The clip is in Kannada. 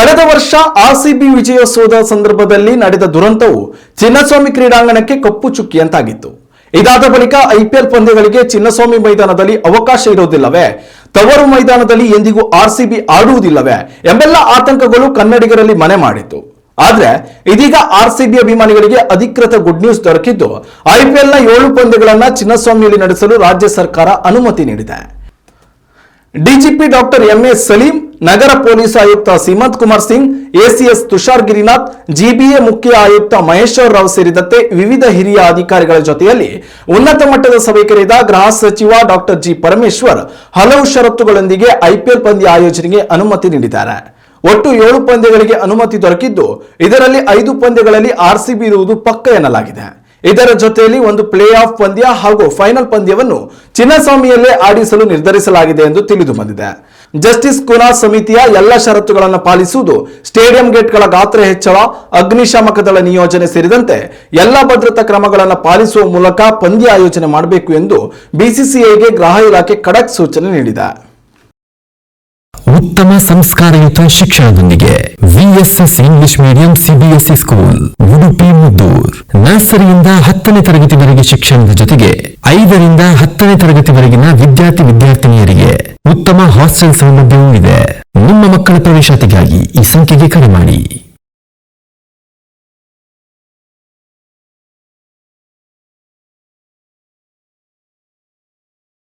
ಕಳೆದ ವರ್ಷ ಆರ್ಸಿಬಿ ವಿಜಯೋತ್ಸವದ ಸಂದರ್ಭದಲ್ಲಿ ನಡೆದ ದುರಂತವು ಚಿನ್ನಸ್ವಾಮಿ ಕ್ರೀಡಾಂಗಣಕ್ಕೆ ಕಪ್ಪು ಚುಕ್ಕಿಯಂತಾಗಿತ್ತು. ಇದಾದ ಬಳಿಕ ಐಪಿಎಲ್ ಪಂದ್ಯಗಳಿಗೆ ಚಿನ್ನಸ್ವಾಮಿ ಮೈದಾನದಲ್ಲಿ ಅವಕಾಶ ಇರುವುದಿಲ್ಲವೇ, ತವರು ಮೈದಾನದಲ್ಲಿ ಎಂದಿಗೂ ಆರ್ಸಿಬಿ ಆಡುವುದಿಲ್ಲವೇ ಎಂಬೆಲ್ಲ ಆತಂಕಗಳು ಕನ್ನಡಿಗರಲ್ಲಿ ಮನೆ ಮಾಡಿತ್ತು. ಆದ್ರೆ ಇದೀಗ ಆರ್ಸಿಬಿ ಅಭಿಮಾನಿಗಳಿಗೆ ಅಧಿಕೃತ ಗುಡ್ ನ್ಯೂಸ್ ದೊರಕಿದ್ದು, ಐಪಿಎಲ್ನ 7 ಪಂದ್ಯಗಳನ್ನ ಚಿನ್ನಸ್ವಾಮಿಯಲ್ಲಿ ನಡೆಸಲು ರಾಜ್ಯ ಸರ್ಕಾರ ಅನುಮತಿ ನೀಡಿದೆ. ಡಿಜಿಪಿ ಡಾಕ್ಟರ್ ಎಂಎ ಸಲೀಂ, ನಗರ ಪೊಲೀಸ್ ಆಯುಕ್ತ ಸೀಮಂತ್ ಕುಮಾರ್ ಸಿಂಗ್, ಎಸಿಎಸ್ ತುಷಾರ್ ಗಿರಿನಾಥ್, ಜಿಬಿಎ ಮುಖ್ಯ ಆಯುಕ್ತ ಮಹೇಶ್ವರ್ ರಾವ್ ಸೇರಿದಂತೆ ವಿವಿಧ ಹಿರಿಯ ಅಧಿಕಾರಿಗಳ ಜೊತೆಯಲ್ಲಿ ಉನ್ನತ ಮಟ್ಟದ ಸಭೆ ಕರೆದ ಗೃಹ ಸಚಿವ ಡಾಕ್ಟರ್ ಜಿ ಪರಮೇಶ್ವರ್ ಹಲವು ಷರತ್ತುಗಳೊಂದಿಗೆ ಐಪಿಎಲ್ ಪಂದ್ಯ ಆಯೋಜನೆಗೆ ಅನುಮತಿ ನೀಡಿದ್ದಾರೆ. ಒಟ್ಟು 7 ಪಂದ್ಯಗಳಿಗೆ ಅನುಮತಿ ದೊರಕಿದ್ದು, ಇದರಲ್ಲಿ 5 ಪಂದ್ಯಗಳಲ್ಲಿ ಆರ್ಸಿಬಿ ಇರುವುದು ಪಕ್ಕ ಎನ್ನಲಾಗಿದೆ. ಇದರ ಜೊತೆಯಲ್ಲಿ ಒಂದು ಪ್ಲೇ ಆಫ್ ಪಂದ್ಯ ಹಾಗೂ ಫೈನಲ್ ಪಂದ್ಯವನ್ನು ಚಿನ್ನಸ್ವಾಮಿಯಲ್ಲೇ ಆಡಿಸಲು ನಿರ್ಧರಿಸಲಾಗಿದೆ ಎಂದು ತಿಳಿದು ಬಂದಿದೆ. ಜಸ್ಟಿಸ್ ಕುನಾ ಸಮಿತಿಯ ಎಲ್ಲ ಷರತ್ತುಗಳನ್ನು ಪಾಲಿಸುವುದು, ಸ್ಟೇಡಿಯಂ ಗೇಟ್ಗಳ ಗಾತ್ರ ಹೆಚ್ಚಳ, ಅಗ್ನಿಶಾಮಕ ದಳ ನಿಯೋಜನೆ ಸೇರಿದಂತೆ ಎಲ್ಲ ಭದ್ರತಾ ಕ್ರಮಗಳನ್ನು ಪಾಲಿಸುವ ಮೂಲಕ ಪಂದ್ಯ ಆಯೋಜನೆ ಮಾಡಬೇಕು ಎಂದು ಬಿಸಿಸಿಐಗೆ ಗೃಹ ಇಲಾಖೆ ಖಡಕ್ ಸೂಚನೆ ನೀಡಿದೆ. ಉತ್ತಮ ಸಂಸ್ಕಾರಯುತ ಶಿಕ್ಷಣದೊಂದಿಗೆ VSS English medium CBSE school Udupi Muddur. ನರ್ಸರಿಯಿಂದ 10ನೇ ತರಗತಿವರೆಗೆ ಶಿಕ್ಷಣದ ಜೊತೆಗೆ 5ರಿಂದ 10ನೇ ತರಗತಿವರೆಗಿನ ವಿದ್ಯಾರ್ಥಿನಿಯರಿಗೆ ಉತ್ತಮ ಹಾಸ್ಟೆಲ್ ಸೌಲಭ್ಯವೂ ಇದೆ. ನಿಮ್ಮ ಮಕ್ಕಳ ಪ್ರವೇಶಾತಿಗಾಗಿ ಈ ಸಂಖ್ಯೆಗೆ ಕರೆ ಮಾಡಿ.